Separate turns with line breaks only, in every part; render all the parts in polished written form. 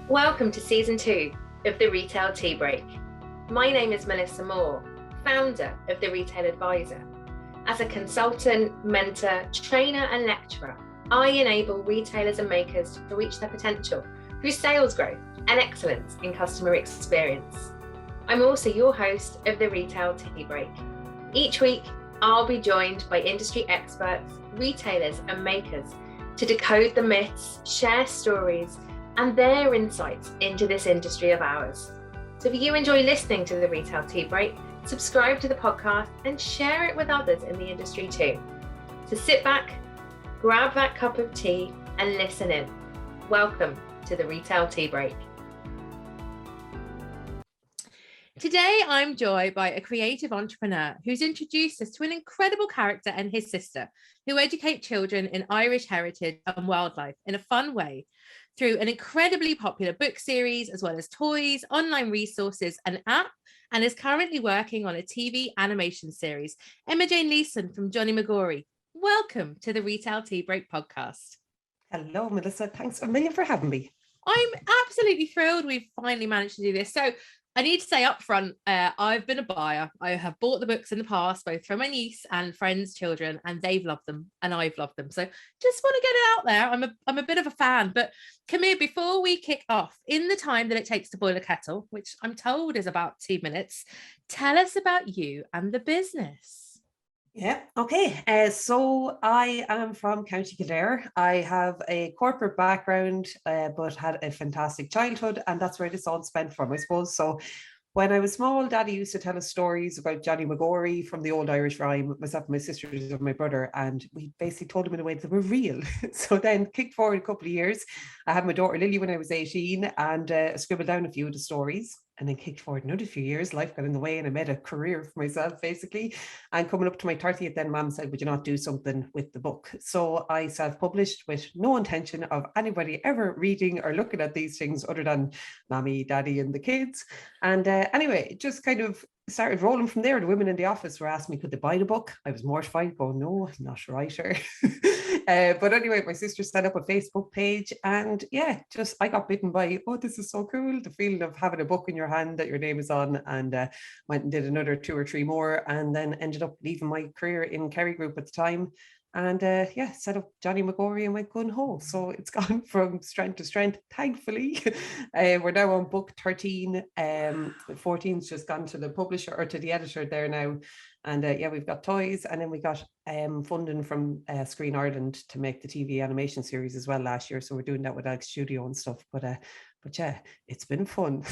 Welcome to Season 2 of The Retail Tea Break. My name is Melissa Moore, founder of The Retail Advisor. As a consultant, mentor, trainer and lecturer, I enable retailers and makers to reach their potential through sales growth and excellence in customer experience. I'm also your host of The Retail Tea Break. Each week, I'll be joined by industry experts, retailers and makers to decode the myths, share stories, and their insights into this industry of ours. So if you enjoy listening to the Retail Tea Break, subscribe to the podcast and share it with others in the industry too. So sit back, grab that cup of tea and listen in. Welcome to the Retail Tea Break. Today, I'm joined by a creative entrepreneur who's introduced us to an incredible character and his sister who educate children in Irish heritage and wildlife in a fun way through an incredibly popular book series, as well as toys, online resources, and app, and is currently working on a TV animation series. Imogen Leeson from Johnny Magory. Welcome to the Retail Tea Break podcast.
Hello, Melissa. Thanks a million for having me.
I'm absolutely thrilled we've finally managed to do this. So I need to say up front, I've been a buyer. I have bought the books in the past, both from my niece and friends' children, and they've loved them and I've loved them. So just want to get it out there. I'm a bit of a fan. But Camille, before we kick off, in the time that it takes to boil a kettle, which I'm told is about 2 minutes, tell us about you and the business.
Yeah, okay. So I am from County Kildare. I have a corporate background, but had a fantastic childhood, and that's where this all spent from, I suppose. So when I was small, Daddy used to tell us stories about Johnny Magory from the old Irish rhyme, myself and my sisters and my brother, and we basically told him in a way that were real. So then kicked forward a couple of years, I had my daughter Lily when I was 18 and scribbled down a few of the stories. And then kicked forward another few years, life got in the way and I made a career for myself, basically. And coming up to my 30th, then Mum said, would you not do something with the book? So I self-published with no intention of anybody ever reading or looking at these things other than Mommy, Daddy and the kids. And anyway, it just kind of started rolling from there. The women in the office were asking me, could they buy the book? I was mortified, going, no, I'm not a writer. But anyway, my sister set up a Facebook page and yeah, just I got bitten by, oh, this is so cool. The feeling of having a book in your hand that your name is on, and went and did another 2 or 3 more and then ended up leaving my career in Kerry Group at the time. And yeah, set up Johnny Magory and went gun ho. So it's gone from strength to strength, thankfully. We're now on book 13. 14's just gone to the publisher or to the editor there now. And yeah, we've got toys, and then we got funding from Screen Ireland to make the TV animation series as well last year. So we're doing that with Alex Studio and stuff. But yeah, it's been fun.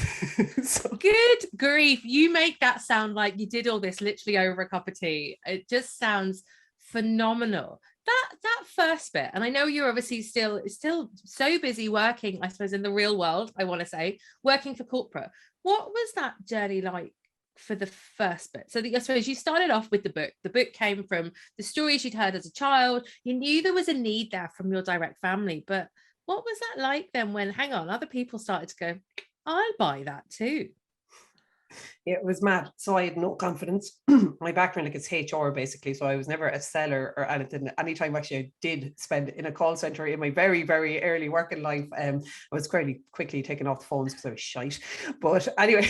So. Good grief. You make that sound like you did all this literally over a cup of tea. It just sounds phenomenal. That first bit, and I know you're obviously still so busy working, I suppose, in the real world, I want to say, working for corporate. What was that journey like for the first bit? So I suppose you started off with the book. The book came from the stories you'd heard as a child. You knew there was a need there from your direct family, but what was that like then when, hang on, other people started to go, I'll buy that too?
It was mad. So I had no confidence. My background, like, it's HR basically. So I was never a seller or anything. Anytime actually I did spend in a call center in my very, very early working life, I was quickly taken off the phones because I was shite. But anyway,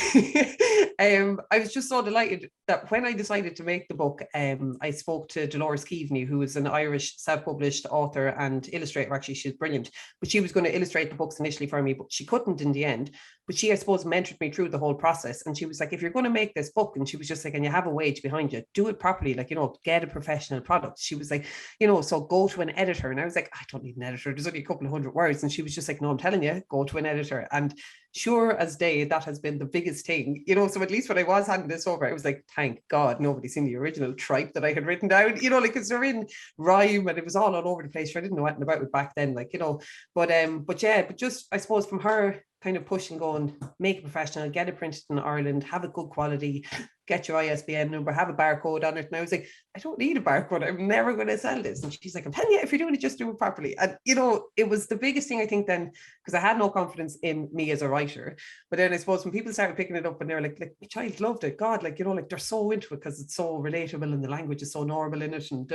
I was just so delighted that when I decided to make the book, I spoke to Dolores Keaveney, who is an Irish self-published author and illustrator. Actually, she's brilliant. But she was going to illustrate the books initially for me, but she couldn't in the end. But she, I suppose, mentored me through the whole process. And she was like, if you're going to make this book, and she was just like, and you have a wage behind you, do it properly, like, get a professional product. She was like, so go to an editor. And I was like, I don't need an editor, there's only a couple of 100 words. And she was just like, no, I'm telling you, go to an editor. And sure as day, that has been the biggest thing, so at least when I was handing this over, I was like, thank God nobody's seen the original tripe that I had written down, like, because they're in rhyme and it was all over the place. I didn't know anything about it back then, but just, I suppose, from her kind of pushing, going, make it professional, get it printed in Ireland, have a good quality, get your ISBN number, have a barcode on it. And I was like, I don't need a barcode, I'm never going to sell this. And she's like, I'm telling you, if you're doing it, just do it properly. And it was the biggest thing, I think, then, because I had no confidence in me as a writer. But then I suppose when people started picking it up and they're like my child loved it, God, they're so into it because it's so relatable and the language is so normal in it, and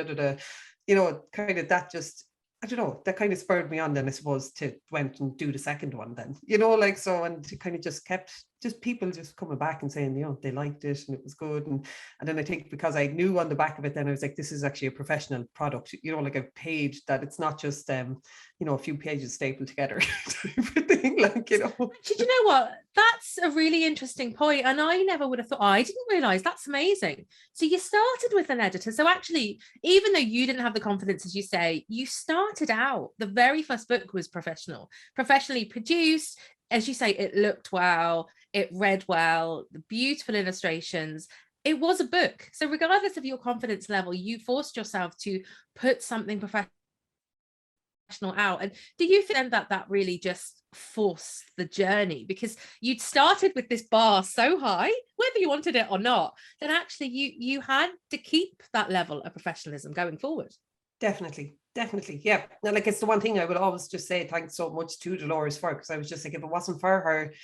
kind of that just I don't know, that kind of spurred me on then, I suppose, to went and do the second one then, you know, like, so, and it kind of just kept just people just coming back and saying, you know, they liked it and it was good. And then I think because I knew on the back of it, then I was like, this is actually a professional product, you know, like I've paid that, it's not just, you know, a few pages stapled together type of thing, like, you know.
Did you know what? That's a really interesting point. And I never would have thought, I didn't realize. That's amazing. So you started with an editor. So actually, even though you didn't have the confidence, as you say, you started out, the very first book was professionally produced. As you say, it looked well, it read well, the beautiful illustrations. It was a book. So regardless of your confidence level, you forced yourself to put something professional out. And do you think that really just forced the journey, because you'd started with this bar so high, whether you wanted it or not, that actually you had to keep that level of professionalism going forward?
Definitely. Yeah. Now, like, it's the one thing I would always just say thanks so much to Dolores for, because I was just like, if it wasn't for her,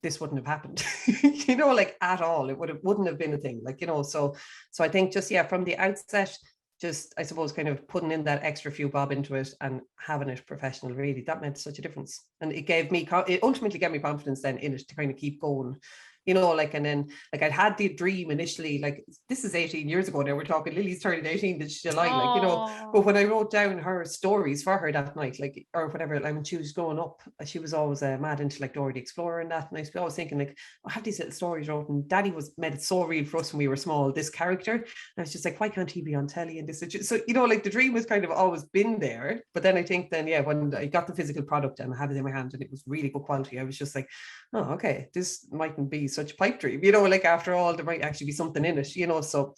this wouldn't have happened, you know, like at all. It wouldn't have been a thing, like, you know. So I think just, yeah, from the outset, just, I suppose, kind of putting in that extra few bob into it and having it professional, really, that meant such a difference. And it ultimately gave me confidence then in it to kind of keep going, you know, like, and then, like, I'd had the dream initially, like, this is 18 years ago now, we're talking, Lily's turning 18 this July, like, you know, but when I wrote down her stories for her that night, like, or whatever, like, when she was growing up, she was always mad into, like, Dora the Explorer and that, and I was always thinking, like, I have these little stories wrote, and Daddy made it so real for us when we were small, this character, and I was just like, why can't he be on telly and this? So, you know, like, the dream has kind of always been there, but then I think then, yeah, when I got the physical product and I had it in my hand and it was really good quality, I was just like, oh, okay, this mightn't be such a pipe dream, you know, like, after all, there might actually be something in it, you know. So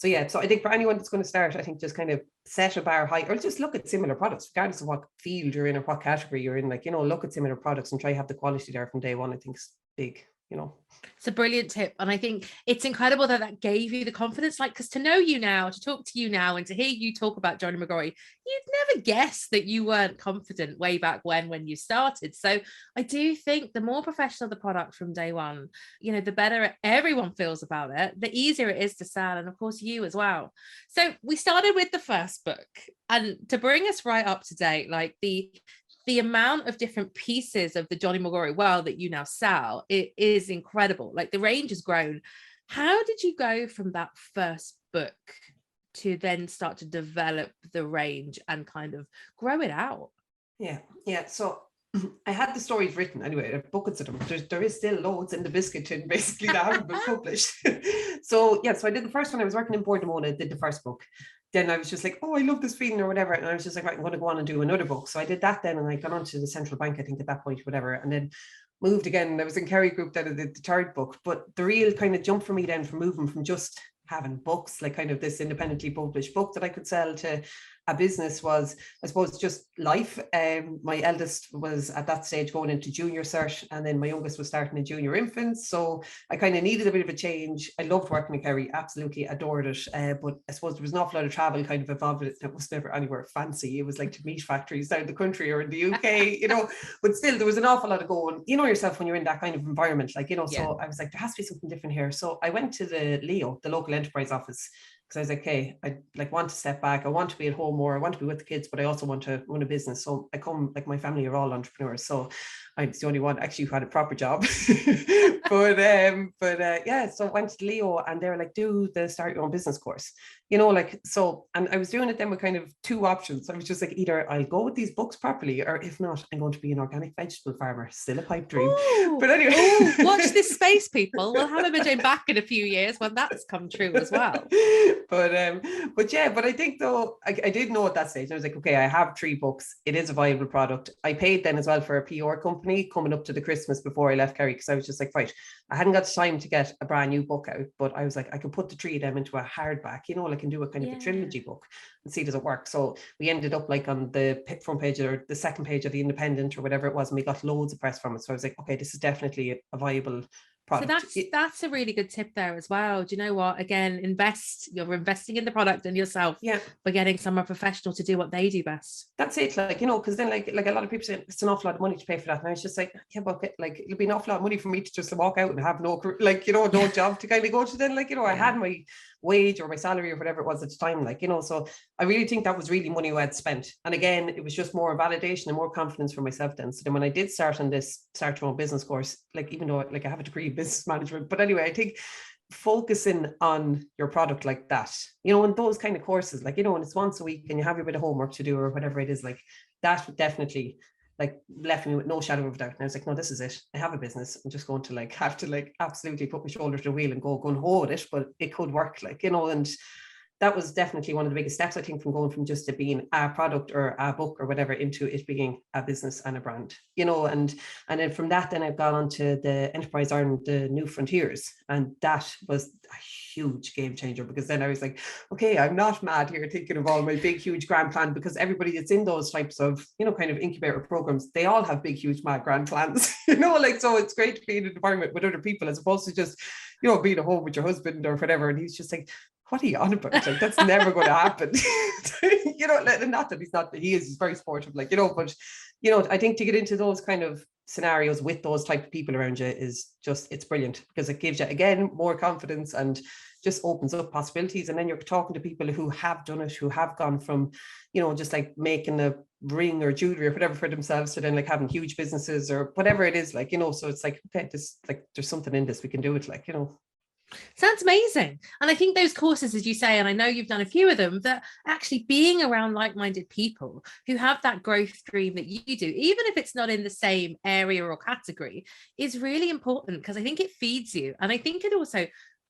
yeah, so I think for anyone that's going to start, I think just kind of set a bar high, or just look at similar products, regardless of what field you're in or what category you're in, like, you know, look at similar products and try to have the quality there from day one. I think is big, you know.
It's a brilliant tip. And I think it's incredible that gave you the confidence, like, because to know you now, to talk to you now, and to hear you talk about Johnny Magory, you'd never guess that you weren't confident way back when you started. So I do think the more professional the product from day one, you know, the better everyone feels about it, the easier it is to sell. And of course, you as well. So we started with the first book, and to bring us right up to date, like the amount of different pieces of the Johnny Magory world that you now sell, it is incredible. Like, the range has grown. How did you go from that first book to then start to develop the range and kind of grow it out?
Yeah. So I had the stories written anyway, buckets of them. There is still loads in the biscuit tin, basically, that haven't been published. So I did the first one. I was working in Portimona, I did the first book. Then I was just like, oh, I love this feeling or whatever. And I was just like, right, I'm going to go on and do another book. So I did that then, and I got on to the central bank, I think, at that point, whatever. And then moved again. I was in Kerry Group, then I did the third book. But the real kind of jump for me then from moving from just having books, like kind of this independently published book that I could sell, to a business was, I suppose, just life. My eldest was at that stage going into junior cert, and then my youngest was starting in junior infants. So I kind of needed a bit of a change. I loved working in Kerry, absolutely adored it. But I suppose there was an awful lot of travel kind of involved with it. It was never anywhere fancy. It was like to meat factories down the country or in the UK, you know, but still there was an awful lot of going, you know yourself when you're in that kind of environment, like, you know. So I was like, there has to be something different here. So I went to the Leo, the local enterprise office, because I was like, okay, I like want to step back. I want to be at home more. I want to be with the kids, but I also want to run a business. So I come, like, my family are all entrepreneurs. So I'm the only one actually who had a proper job. but yeah, so I went to Leo, and they were like, do the start your own business course, you know, like, so, and I was doing it then with kind of two options. I was just like, either I'll go with these books properly, or if not, I'm going to be an organic vegetable farmer. Still a pipe dream.
Ooh,
but anyway,
watch this space, people. We'll have Imogen back in a few years when that's come true as well.
But I think though, I did know at that stage, I was like, okay, I have 3 books. It is a viable product. I paid then as well for a PR company coming up to the Christmas before I left Kerry, because I was just like, right, I hadn't got time to get a brand new book out, but I was like, I could put the 3 of them into a hardback, you know, like, and do a kind of a trilogy book and see does it work. So we ended up like on the front page or the second page of the Independent or whatever it was, and we got loads of press from it. So I was like, okay, this is definitely a viable product.
So that's a really good tip there as well. Do you know what? Again, you're investing in the product and yourself by getting someone professional to do what they do best.
That's it, like, you know, because then like a lot of people say it's an awful lot of money to pay for that, and I was just like, yeah, but like, it'll be an awful lot of money for me to just walk out and have no, like, you know, no job to kind of go to. Then, like, you know, I had wage or my salary or whatever it was at the time, like, you know. So I really think that was really money well spent. And again, it was just more validation and more confidence for myself then. So then when I did start on this Start Your Own Business course, like, even though like I have a degree in business management, but anyway, I think focusing on your product like that, you know, and those kind of courses, like, you know, and it's once a week and you have a bit of homework to do or whatever it is, like that definitely like left me with no shadow of a doubt. And I was like, no, this is it. I have a business. I'm just going to like have to like absolutely put my shoulder to the wheel and go and hold it, but it could work, like, you know. And that was definitely one of the biggest steps, I think, from going from just it being a product or a book or whatever into it being a business and a brand, you know. And then from that, then I've gone on to the Enterprise Ireland, the New Frontiers. And that was a huge game changer, because then I was like, okay, I'm not mad here thinking of all my big, huge grand plan, because everybody that's in those types of, you know, kind of incubator programs, they all have big, huge, mad grand plans, you know, like, so it's great to be in an environment with other people as opposed to just, you know, being at home with your husband or whatever. And he's just like, what are you on about? Like, that's never going to happen. You know, not that he's very supportive, like, you know, but, you know, I think to get into those kind of scenarios with those type of people around you is just, it's brilliant, because it gives you, again, more confidence and just opens up possibilities. And then you're talking to people who have done it, who have gone from, you know, just like making a ring or jewelry or whatever for themselves to then like having huge businesses or whatever it is, like, you know. So it's like, okay, this, like, there's something in this, we can do it, like, you know.
Sounds amazing. And I think those courses, as you say, and I know you've done a few of them, that actually being around like-minded people who have that growth dream that you do, even if it's not in the same area or category, is really important, because I think it feeds you. And I think it also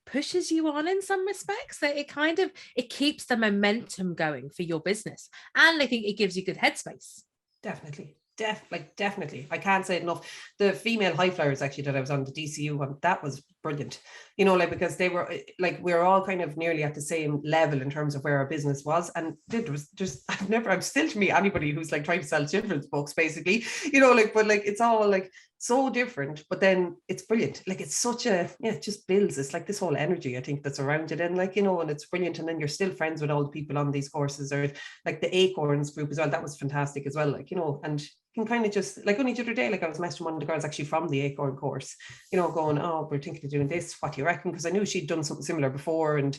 pushes you on in some respects, that it keeps the momentum going for your business. And I think it gives you good headspace.
Definitely. Definitely. I can't say it enough. The female high flyers actually that I was on, the DCU one, that was brilliant, you know, like, because they were like, we were all kind of nearly at the same level in terms of where our business was. And it was just, I'm still to meet anybody who's like trying to sell children's books, basically, you know, like, but like, it's all like so different, but then it's brilliant. Like, it's such a, yeah, it just builds. It's like this whole energy, I think, that's around it. And like, you know, and it's brilliant. And then you're still friends with all the people on these courses, or like the Acorns group as well. That was fantastic as well. Like, you know, and can kind of just, like, only the other day, like, I was messaging one of the girls actually from the Acorn course, you know, going, oh, we're thinking of doing this, what do you reckon? Because I knew she'd done something similar before, and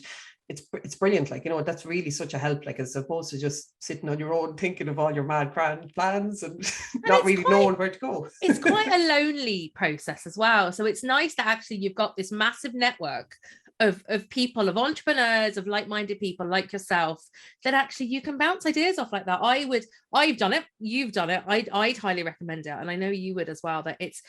it's brilliant, like, you know, that's really such a help, like, as opposed to just sitting on your own thinking of all your mad grand plans and not really knowing where to go.
It's quite a lonely process as well. So it's nice that actually you've got this massive network of people, of entrepreneurs, of like-minded people like yourself, that actually you can bounce ideas off like that. I've done it, you've done it, I'd highly recommend it, and I know you would as well, that it's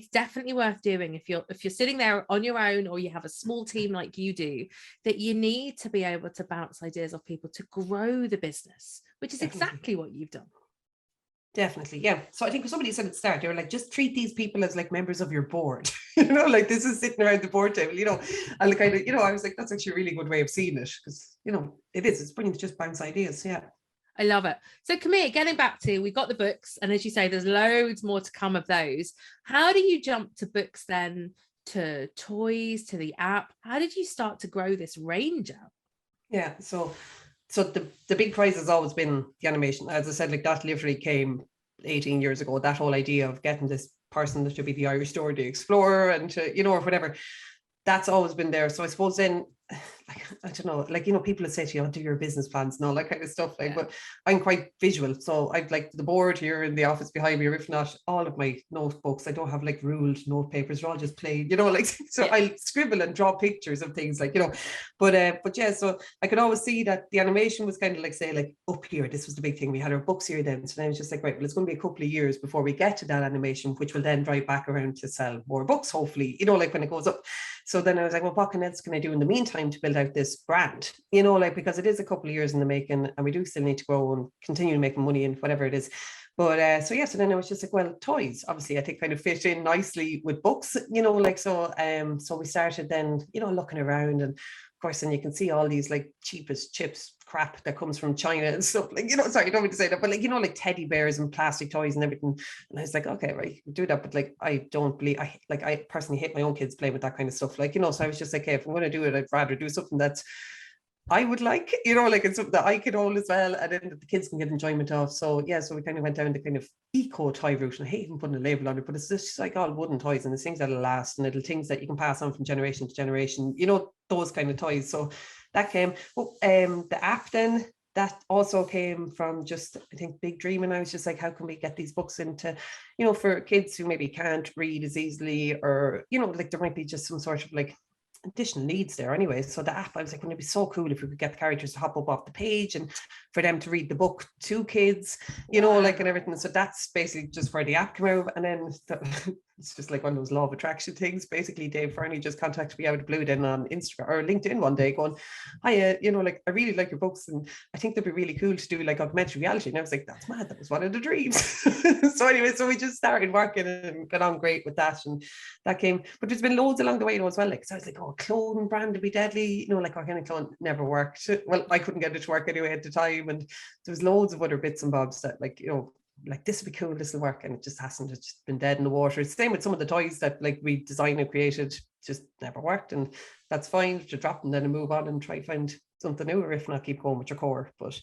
definitely worth doing if you're sitting there on your own, or you have a small team like you do, that you need to be able to bounce ideas off people to grow the business, which is exactly what you've done.
Definitely, yeah. So I think somebody said at the start, they were like, just treat these people as like members of your board, you know, like, this is sitting around the board table, you know. And kind of, you know, I was like, that's actually a really good way of seeing it, because, you know, it's brilliant to just bounce ideas. Yeah,
I love it. So Camille, getting back to, we've got the books, and as you say, there's loads more to come of those. How do you jump to books then, to toys, to the app? How did you start to grow this range out?
Yeah, so the big prize has always been the animation. As I said, like, that literally came 18 years ago, that whole idea of getting this person that should be the Irish Story Explorer and to, you know, or whatever, that's always been there. So I suppose then, like, I don't know, like, you know, people would say to you, oh, do your business plans and all that kind of stuff, like, but I'm quite visual, so I've like the board here in the office behind me, or if not, all of my notebooks, I don't have like ruled note papers, they're all just plain, you know, like, so I'll scribble and draw pictures of things, like, you know, but yeah, so I could always see that the animation was kind of like, say, like, up here, this was the big thing, we had our books here then, so then I was just like, right, well, it's going to be a couple of years before we get to that animation, which will then drive back around to sell more books, hopefully, you know, like, when it goes up. So then I was like, well, what else can I do in the meantime to build out this brand, you know, like, because it is a couple of years in the making, and we do still need to grow and continue making money and whatever it is. But so then I was just like, well, toys obviously I think kind of fit in nicely with books, you know, like, so we started then, you know, looking around, and of course, and you can see all these like cheapest chips crap that comes from China and stuff, like, you know, sorry, I don't mean to say that, but like, you know, like teddy bears and plastic toys and everything. And I was like, okay, right, you can do that, but like, I don't believe, I personally hate my own kids playing with that kind of stuff, like, you know. So I was just like, hey, if I'm going to do it, I'd rather do something that's I would like, you know, like, it's something that I could own as well, and then the kids can get enjoyment of. So yeah, so we kind of went down the kind of eco toy route, and I hate even putting a label on it, but it's just like all wooden toys, and it's things that'll last, and little things that you can pass on from generation to generation, you know, those kind of toys. So that came. Oh, the app then, that also came from just, I think, big dream. And I was just like, how can we get these books into, you know, for kids who maybe can't read as easily, or, you know, like there might be just some sort of like additional needs there anyway. So the app, I was like, wouldn't it be so cool if we could get the characters to hop up off the page and for them to read the book to kids, you know, like, and everything. So that's basically just where the app came out. And then it's just like one of those law of attraction things. Basically, Dave Fernie just contacted me out of the blue then on Instagram or LinkedIn one day going, hi, you know, like, I really like your books and I think they'd be really cool to do like augmented reality. And I was like, that's mad, that was one of the dreams. So anyway, so we just started working and got on great with that, and that came, but there's been loads along the way, you know, as well. Like, so I was like, oh, clothing brand would be deadly, you know, like organic clothing never worked. Well, I couldn't get it to work anyway at the time, and there was loads of other bits and bobs that, like, you know, like this would be cool, this will work, and it just hasn't. It's just been dead in the water. It's the same with some of the toys that like we designed and created, just never worked, and that's fine to drop them then and move on and try to find something new, or if not, keep going with your core. But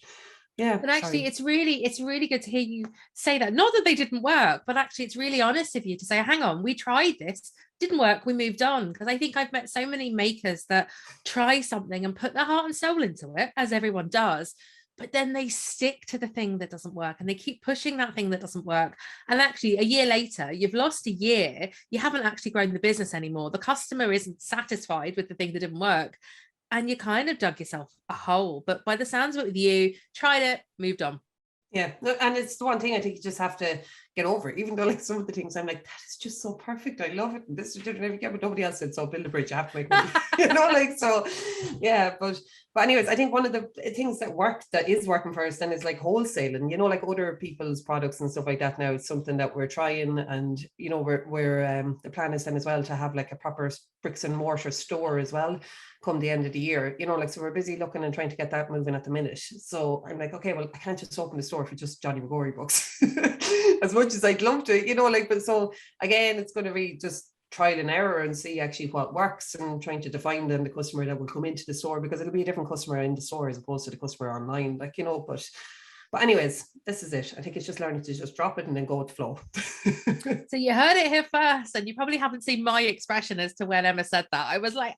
yeah,
but actually it's really good to hear you say that. Not that they didn't work, but actually it's really honest of you to say, hang on, we tried this, didn't work, we moved on. Because I think I've met so many makers that try something and put their heart and soul into it, as everyone does, but then they stick to the thing that doesn't work and they keep pushing that thing that doesn't work. And actually a year later, you've lost a year, you haven't actually grown the business anymore. The customer isn't satisfied with the thing that didn't work. And you kind of dug yourself a hole. But by the sounds of it with you, tried it, moved on.
Yeah, and it's the one thing I think you just have to get over it, even though like some of the things I'm like, that is just so perfect, I love it, and this is different every year, but nobody else said so, build a bridge, I have to make money. You know, like, so yeah, but anyways, I think one of the things that is working for us then is like wholesaling, you know, like other people's products and stuff like that. Now it's something that we're trying, and you know, we're the plan is then as well to have like a proper bricks and mortar store as well come the end of the year, you know, like, so we're busy looking and trying to get that moving at the minute. So I'm like, okay, well, I can't just open the store for just Johnny Magory books as much as I'd love to, you know, like, but so again, it's going to be just trial and error and see actually what works, and trying to define then the customer that will come into the store, because it'll be a different customer in the store as opposed to the customer online, like, you know, but anyways, this is it. I think it's just learning to just drop it and then go with the flow.
So you heard it here first, and you probably haven't seen my expression as to when Emma said that. I was like,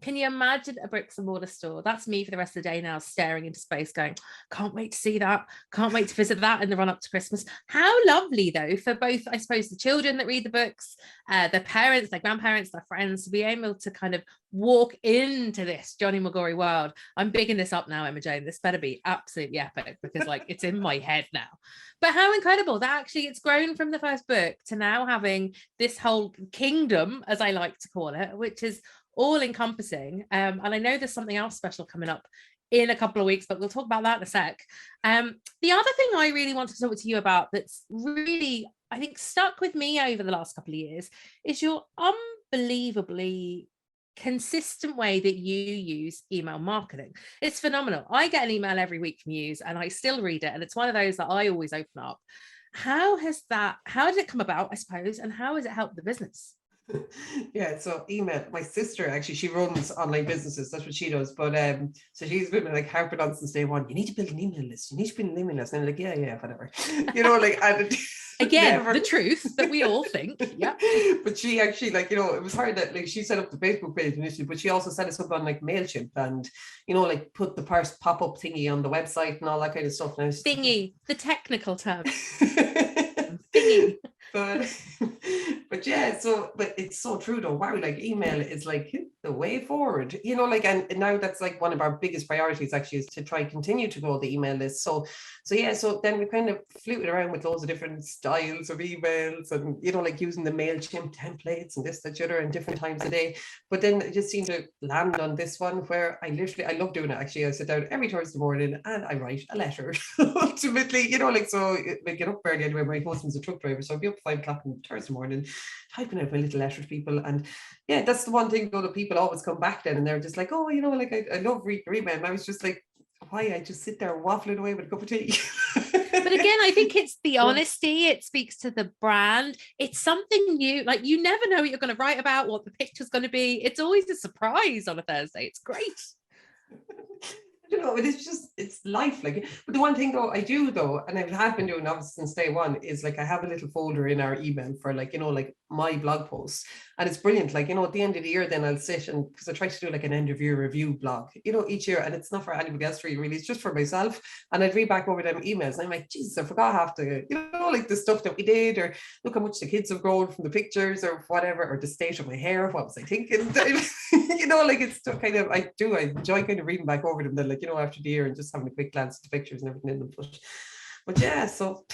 can you imagine a bricks and mortar store? That's me for the rest of the day now, staring into space going, can't wait to see that, can't wait to visit that in the run up to Christmas. How lovely though, for both, I suppose, the children that read the books, their parents, their grandparents, their friends, to be able to kind of walk into this Johnny Magory world. I'm bigging this up now, Emma Jane, this better be absolutely epic, because like it's in my head now. But how incredible that actually it's grown from the first book to now having this whole kingdom, as I like to call it, which is all encompassing. And I know there's something else special coming up in a couple of weeks, but we'll talk about that in a sec. The other thing I really want to talk to you about that's really, I think, stuck with me over the last couple of years is your unbelievably consistent way that you use email marketing. It's phenomenal. I get an email every week from you and I still read it, and it's one of those that I always open up. How did it come about, I suppose, and how has it helped the business?
Yeah, so email, my sister actually, she runs online businesses, that's what she does, but so she's been like harping on since day one, you need to build an email list, and I'm like, yeah, whatever. You know, like, and
again, the truth that we all think. Yeah.
But she actually, like, you know, it was hard that like she set up the Facebook page initially, but she also set us up on like MailChimp, and you know, like put the first pop-up thingy on the website and all that kind of stuff. Now
thingy, the technical term. Thingy.
But yeah, so, but it's so true though. Wow, like email is like the way forward, you know, like, and now that's like one of our biggest priorities actually, is to try continue to grow the email list. So yeah, so then we kind of fluted around with loads of different styles of emails, and you know, like using the MailChimp templates and this, that, the other, and different times a day. But then I just seemed to land on this one where I love doing it actually. I sit down every Thursday morning and I write a letter. Ultimately, you know, like, so I get up early anyway. My husband's a truck driver, so I'll be up 5 o'clock on Thursday morning typing out my little letter to people. And yeah, that's the one thing though, that people always come back then and they're just like, oh, you know, like I love reading your email. And I was just like, why? I just sit there waffling away with a cup of tea.
But again, I think it's the honesty. It speaks to the brand. It's something new. Like, you never know what you're going to write about, what the picture's going to be. It's always a surprise on a Thursday. It's great.
You know, it's life. Like, but the one thing though I do though, and I have been doing obviously since day one, is like I have a little folder in our email for, like, you know, like my blog posts. And it's brilliant. Like, you know, at the end of the year, then I'll sit and, because I try to do like an end of year review blog, you know, each year, and it's not for anybody else really, it's just for myself. And I'd read back over them emails and I'm like, Jesus, I forgot half the, you know, like the stuff that we did, or look how much the kids have grown from the pictures or whatever, or the state of my hair, what was I thinking? You know, like it's still kind of, I enjoy kind of reading back over them then, like, you know, after the year, and just having a quick glance at the pictures and everything in them. But yeah, so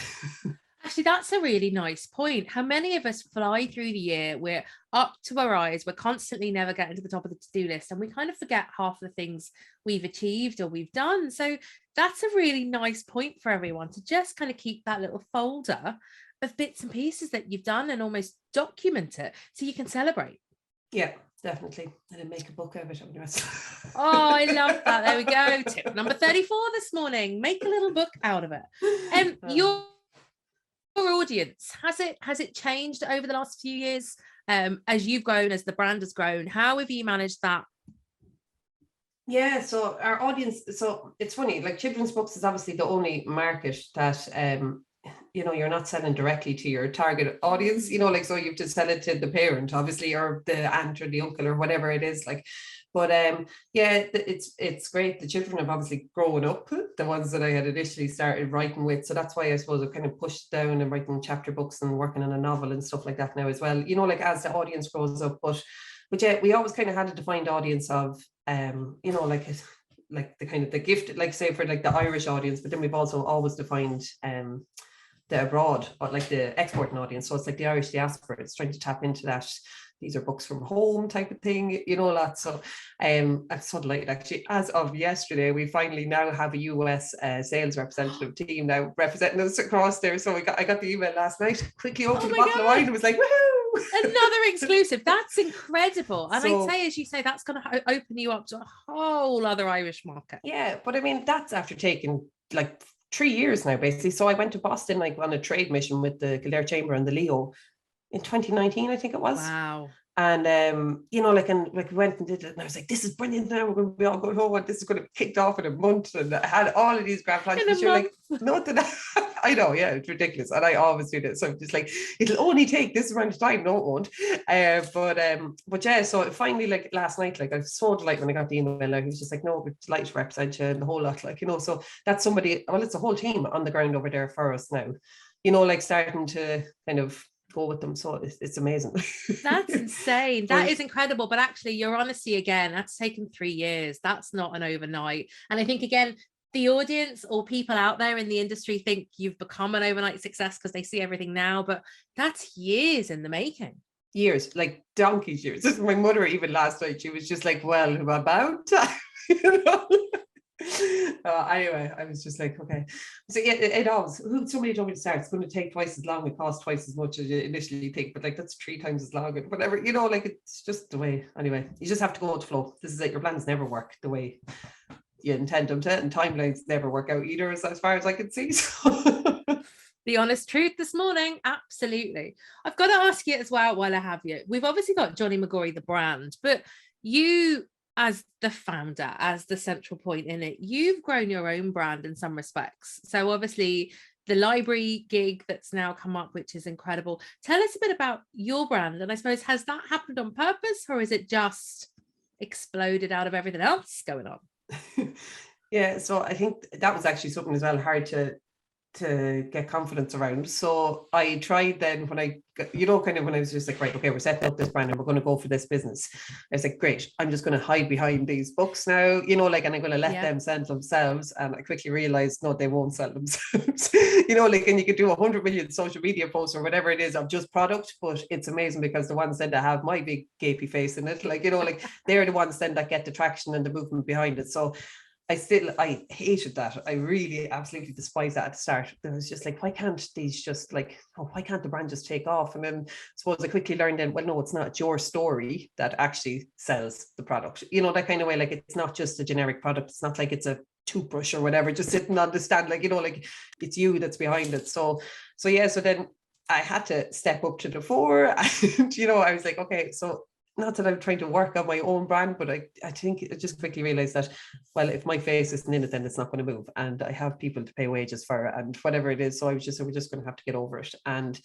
actually, that's a really nice point. How many of us fly through the year, we're up to our eyes, we're constantly never getting to the top of the to-do list, and we kind of forget half the things we've achieved or we've done. So that's a really nice point for everyone, to just kind of keep that little folder of bits and pieces that you've done and almost document it so you can celebrate.
Yeah, definitely. And then make a book of it.
Oh, I love that. There we go. Tip number 34 this morning. Make a little book out of it. Your audience, has it changed over the last few years, as you've grown, as the brand has grown? How have you managed that?
Yeah, so our audience, so it's funny, like children's books is obviously the only market that you know, you're not selling directly to your target audience, you know, like, so you have to sell it to the parent, obviously, or the aunt or the uncle or whatever it is, like. But yeah, it's great. The children have obviously grown up, the ones that I had initially started writing with. So that's why I suppose I've kind of pushed down and writing chapter books and working on a novel and stuff like that now as well, you know, like as the audience grows up. But yeah, we always kind of had a defined audience of you know, like the kind of the gift, like say for like the Irish audience, but then we've also always defined the abroad, or like the exporting audience. So it's like the Irish diaspora. It's trying to tap into that. These are books from home type of thing, you know, that. So I'm so delighted, actually. As of yesterday, we finally now have a US sales representative team now representing us across there. So I got the email last night, quickly opened a bottle of wine and was like, woohoo!
Another exclusive. That's incredible. And so, I'd say, as you say, that's going to open you up to a whole other Irish market.
Yeah, but I mean, that's after taking like 3 years now, basically. So I went to Boston, like on a trade mission with the Kildare Chamber and the Leo in 2019, I think it was.
Wow.
And you know, like, and like we went and did it, and I was like, this is brilliant. Now we're going to be all going home, and this is going to be kicked off in a month. And I had all of these grand plans. And you're like, nothing. I know, yeah, it's ridiculous. And I always do this. So I'm just like, it'll only take this amount of time. No, it won't. But yeah, so finally, like last night, like I was so delighted when I got the email. Like, he was just like, no, we're delighted to represent you and the whole lot. Like, you know, so that's somebody, well, it's a whole team on the ground over there for us now, you know, like starting to kind of go with them. So it's amazing.
That's insane. That is incredible. But actually, your honesty again, that's taken 3 years. That's not an overnight. And I think, again, the audience or people out there in the industry think you've become an overnight success because they see everything now, but that's years in the making.
Years, like donkey's years. My mother, even last night, she was just like, well, about time, you know. Anyway, I was just like, okay. So yeah, it always, somebody told me to start, it's going to take twice as long, it costs twice as much as you initially think, but like that's 3 times as long and whatever, you know, like it's just the way. Anyway, you just have to go with the flow. This is it. Your plans never work the way you intend them to, and timelines never work out either, as far as I can see. So.
The honest truth this morning, absolutely. I've got to ask you as well, while I have you, we've obviously got Johnny Magory, the brand, but you, as the founder, as the central point in it, you've grown your own brand in some respects. So obviously the library gig that's now come up, which is incredible. Tell us a bit about your brand. And I suppose, has that happened on purpose, or is it just exploded out of everything else going on?
Yeah, so I think that was actually something as well hard to get confidence around. So I tried then when I, you know, kind of when I was just like, right, okay, we're setting up this brand and we're going to go for this business. I was like, great, I'm just going to hide behind these books now, you know, like, and I'm going to let them sell themselves. And I quickly realized, no, they won't sell themselves. You know, like, and you could do 100 million social media posts or whatever it is of just product, but it's amazing because the ones then that have my big gapey face in it, like, you know, like they're the ones then that get the traction and the movement behind it. So I hated that. I really absolutely despised that at the start. I was just like, why can't these just like, why can't the brand just take off? And then I suppose I quickly learned then, well, no, it's not your story that actually sells the product. You know, that kind of way, like it's not just a generic product. It's not like it's a toothbrush or whatever, just sitting on the stand, like, you know, like it's you that's behind it. So yeah, so then I had to step up to the fore and, you know, I was like, okay, so not that I'm trying to work on my own brand, but I think I just quickly realized that, well, if my face isn't in it, then it's not going to move. And I have people to pay wages for and whatever it is. So we're just going to have to get over it. And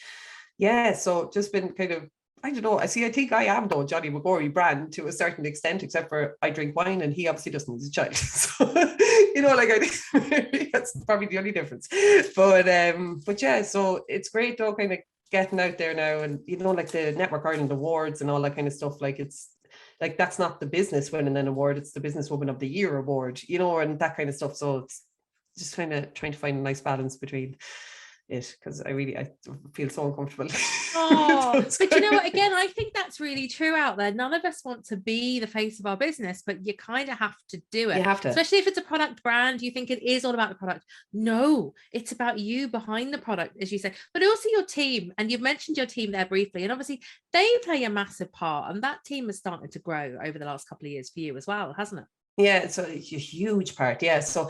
yeah, so just been kind of I don't know. I think I am though Johnny Magory brand to a certain extent, except for I drink wine and he obviously doesn't. He's a child. So, like I think that's probably the only difference. But yeah, so it's great though, kind of getting out there now, and like the Network Ireland Awards and all that kind of stuff. Like it's like that's not the business winning an award; it's the Businesswoman of the Year award, and that kind of stuff. So it's just kind of trying to find a nice balance between it, because I feel so uncomfortable.
Oh, but you know what, again, I think that's really true out there. None of us want to be the face of our business, but you kind of have to do it.
You have to,
especially if it's a product brand. You think it is all about the product. No, it's about you behind the product, as you say, but also your team. And you've mentioned your team there briefly, and obviously they play a massive part, and that team has started to grow over the last couple of years for you as well, hasn't it?
Yeah, it's a huge part. Yeah, so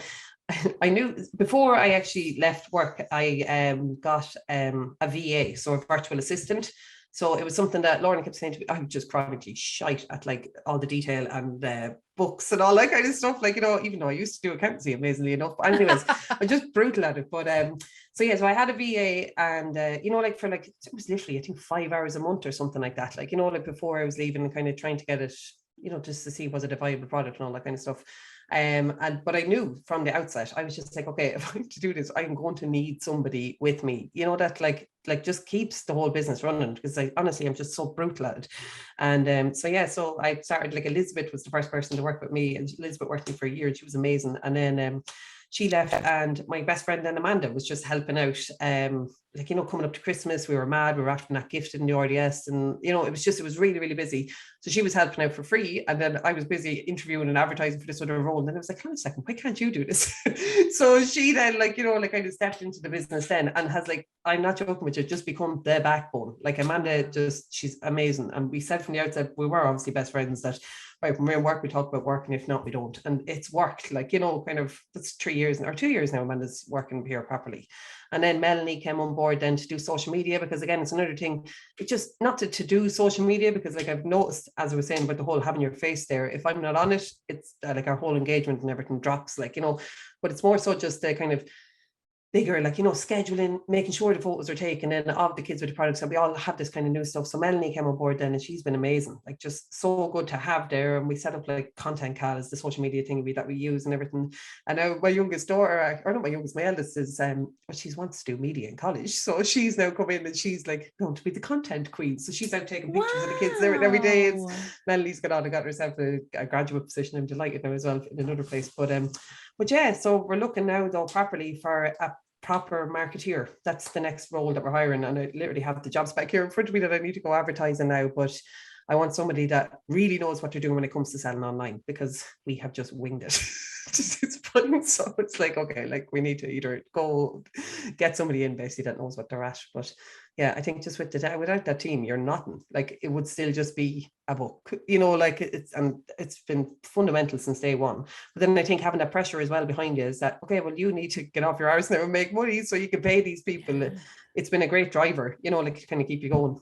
I knew before I actually left work, I got a VA, so a virtual assistant. So it was something that Lauren kept saying to me, I'm just chronically shite at like all the detail and books and all that kind of stuff. Like, even though I used to do accountancy, amazingly enough. But anyways, I'm just brutal at it. But so yeah, so I had a VA, and like for like, it was literally, I think 5 hours a month or something like that. Like, like before I was leaving, kind of trying to get it, just to see was it a viable product and all that kind of stuff. But I knew from the outset, I was just like, okay, if I'm to do this, I'm going to need somebody with me, that like just keeps the whole business running, because honestly, I'm just so brutal at it. And so yeah, so I started, like, Elizabeth was the first person to work with me, and Elizabeth worked with me for a year. She was amazing. And then she left, and my best friend then, Amanda, was just helping out. Coming up to Christmas, we were mad. We were after that gifted in the RDS, and it was really, really busy. So she was helping out for free, and then I was busy interviewing and advertising for this other role. And then I was like, hang on a second, why can't you do this? So she then, kind of stepped into the business then, and has, like, I'm not joking with you, just become the backbone. Like, Amanda, she's amazing. And we said from the outset, we were obviously best friends, that right, when we're in work, we talk about work, and if not, we don't. And it's worked, kind of, that's 3 years or 2 years now, Amanda's working here properly. And then Melanie came on board then to do social media, because again, it's another thing. It's just not to do social media, because like I've noticed, as I was saying, about the whole having your face there, if I'm not on it, it's like our whole engagement and everything drops, but it's more so just the kind of bigger, scheduling, making sure the photos are taken in of the kids with the products, and we all have this kind of new stuff. So Melanie came on board then, and she's been amazing, like just so good to have there. And we set up like content calls, the social media thing that we use and everything. And now my youngest daughter, or not my youngest, my eldest is she wants to do media in college, so she's now come in and she's like going to be the content queen. So she's out taking pictures of the kids there every day. Melanie's got on and got herself a graduate position. I'm delighted now as well in another place. But yeah, so we're looking now though properly for a proper marketeer. That's the next role that we're hiring, and I literally have the job spec here in front of me that I need to go advertising now. But I want somebody that really knows what they're doing when it comes to selling online, because we have just winged it. It's fun. So it's like, okay, like we need to either go get somebody in basically that knows what they're at. But yeah, I think just without that team, you're nothing. Like, it would still just be a book, like it's been fundamental since day one. But then I think having that pressure as well behind you is that, okay, well, you need to get off your arse now and make money so you can pay these people. It's been a great driver, like kind of keep you going.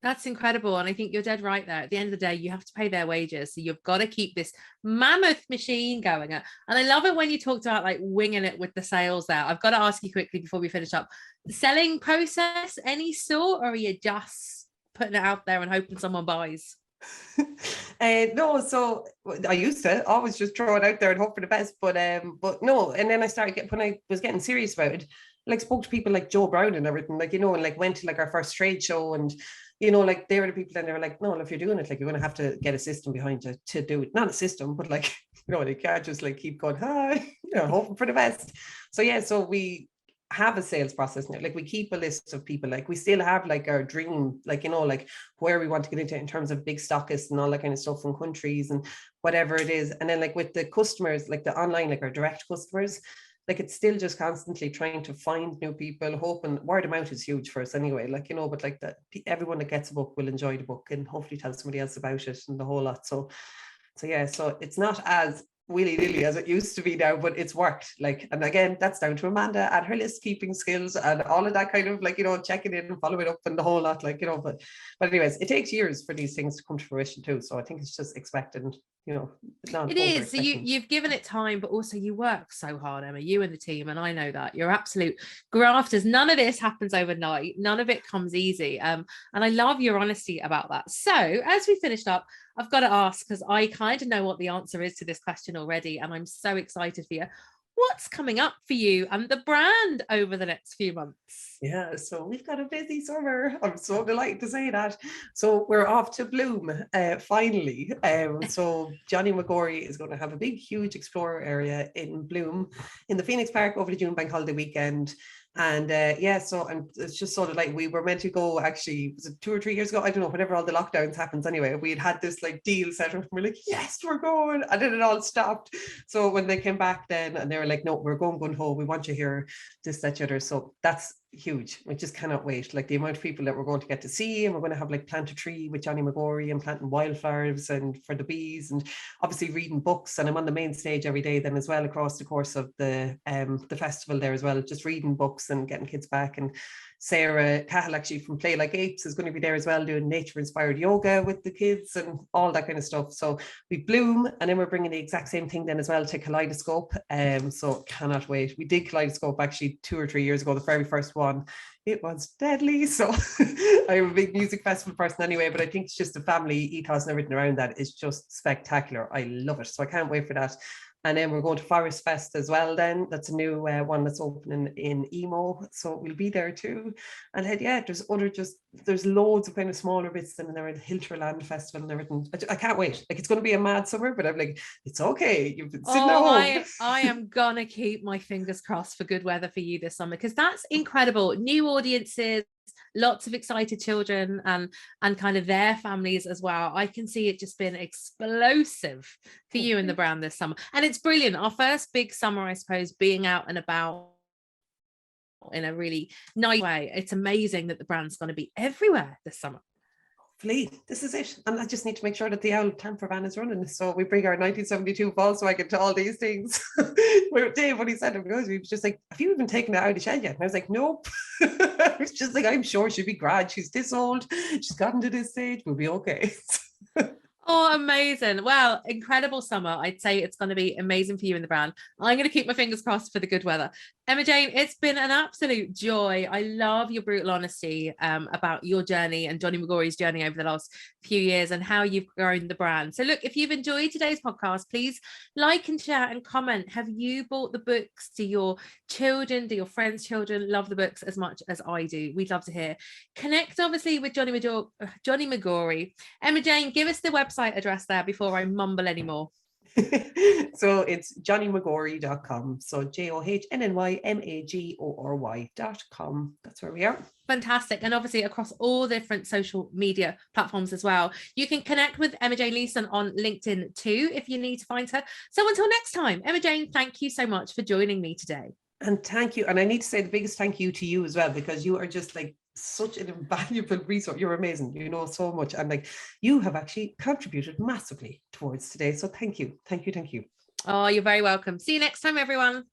That's incredible. And I think you're dead right there. At the end of the day, you have to pay their wages. So you've got to keep this mammoth machine going. And I love it when you talked about like winging it with the sales there. I've got to ask you quickly before we finish up, the selling process, any sort, or are you just putting it out there and hoping someone buys?
No, so I used to always just throw it out there and hope for the best, but no. And then I started when I was getting serious about it, like spoke to people like Joe Brown and everything, like, and like went to like our first trade show, and like they were the people, and they were like, no, if you're doing it, like you're going to have to get a system behind you to do it. Not a system, but like, they can't just like keep going, hi, hoping for the best. So yeah, so we have a sales process now. Like, we keep a list of people, like we still have like our dream, like, like where we want to get into in terms of big stockists and all that kind of stuff from countries and whatever it is. And then like with the customers, like the online, like our direct customers, like it's still just constantly trying to find new people, hoping word of mouth is huge for us anyway, like, but like that everyone that gets a book will enjoy the book and hopefully tell somebody else about it and the whole lot. So yeah, so it's not as willy-nilly as it used to be now, but it's worked. Like, and again, that's down to Amanda and her list keeping skills and all of that kind of like, checking in and following up and the whole lot, like, but anyways, it takes years for these things to come to fruition too. So I think it's just expected. you know,
It is. So you've given it time, but also you work so hard, Emma, you and the team. And I know that you're absolute grafters. None of this happens overnight. None of it comes easy. And I love your honesty about that. So as we finished up, I've got to ask, because I kind of know what the answer is to this question already. And I'm so excited for you. What's coming up for you and the brand over the next few months?
Yeah, so we've got a busy summer. I'm so delighted to say that. So we're off to Bloom, finally. So Johnny Magory is going to have a big, huge explorer area in Bloom in the Phoenix Park over the June Bank Holiday weekend. And so and it's just sort of like we were meant to go, actually, was it 2 or 3 years ago? I don't know, whenever all the lockdowns happens anyway, we had this like deal set up. We're like, yes, we're going. And then it all stopped. So when they came back then and they were like, no, we're going home. We want you here, this, that, the other. So that's huge. I just cannot wait. Like the amount of people that we're going to get to see, and we're going to have like plant a tree with Johnny Magory and planting wildflowers and for the bees, and obviously reading books. And I'm on the main stage every day then as well across the course of the festival there as well, just reading books and getting kids back. And Sarah Cahill, actually from Play Like Apes, is going to be there as well, doing nature-inspired yoga with the kids and all that kind of stuff. So we Bloom, and then we're bringing the exact same thing then as well to Kaleidoscope. So cannot wait. We did Kaleidoscope actually 2 or 3 years ago, the very first one. It was deadly. So I'm a big music festival person anyway, but I think it's just the family ethos and everything around that is just spectacular. I love it. So I can't wait for that. And then we're going to Forest Fest as well then. That's a new one that's opening in Emo. So we'll be there too. And then, yeah, there's loads of kind of smaller bits than there in the Hilterland Festival and everything. I can't wait. Like, it's going to be a mad summer, but I'm like, it's okay. You've been sitting at home.
I am going to keep my fingers crossed for good weather for you this summer, because that's incredible. New audiences, lots of excited children and kind of their families as well. I can see it just being explosive for you and the brand this summer. And it's brilliant. Our first big summer, I suppose, being out and about in a really nice way. It's amazing that the brand's going to be everywhere this summer.
This is it. And I just need to make sure that the old camper van is running. So we bring our 1972 Volkswagen to all these things. Dave, when he said it, he was just like, have you even taken it out of the shed yet? And I was like, nope. I was just like, I'm sure she'll be grand. She's this old. She's gotten to this stage. We'll be okay.
Oh, amazing. Well, incredible summer. I'd say it's going to be amazing for you and the brand. I'm going to keep my fingers crossed for the good weather. Emma-Jane, it's been an absolute joy. I love your brutal honesty about your journey and Johnny Magory's journey over the last few years and how you've grown the brand. So look, if you've enjoyed today's podcast, please like and share and comment. Have you bought the books? Do your children, do your friends' children love the books as much as I do? We'd love to hear. Connect, obviously, with Johnny Magory. Emma-Jane, give us the website address there before I mumble anymore.
So it's johnnymagory.com. So JOHNNYMAGORY.com. That's where we are.
Fantastic. And obviously across all different social media platforms as well. You can connect with Emma-Jane Leeson on LinkedIn too if you need to find her. So until next time, Emma-Jane, thank you so much for joining me today.
And thank you. And I need to say the biggest thank you to you as well, because you are just like such an invaluable resource. You're amazing. You know so much. And like, you have actually contributed massively towards today. So thank you. Thank you. Thank you.
Oh, you're very welcome. See you next time, everyone.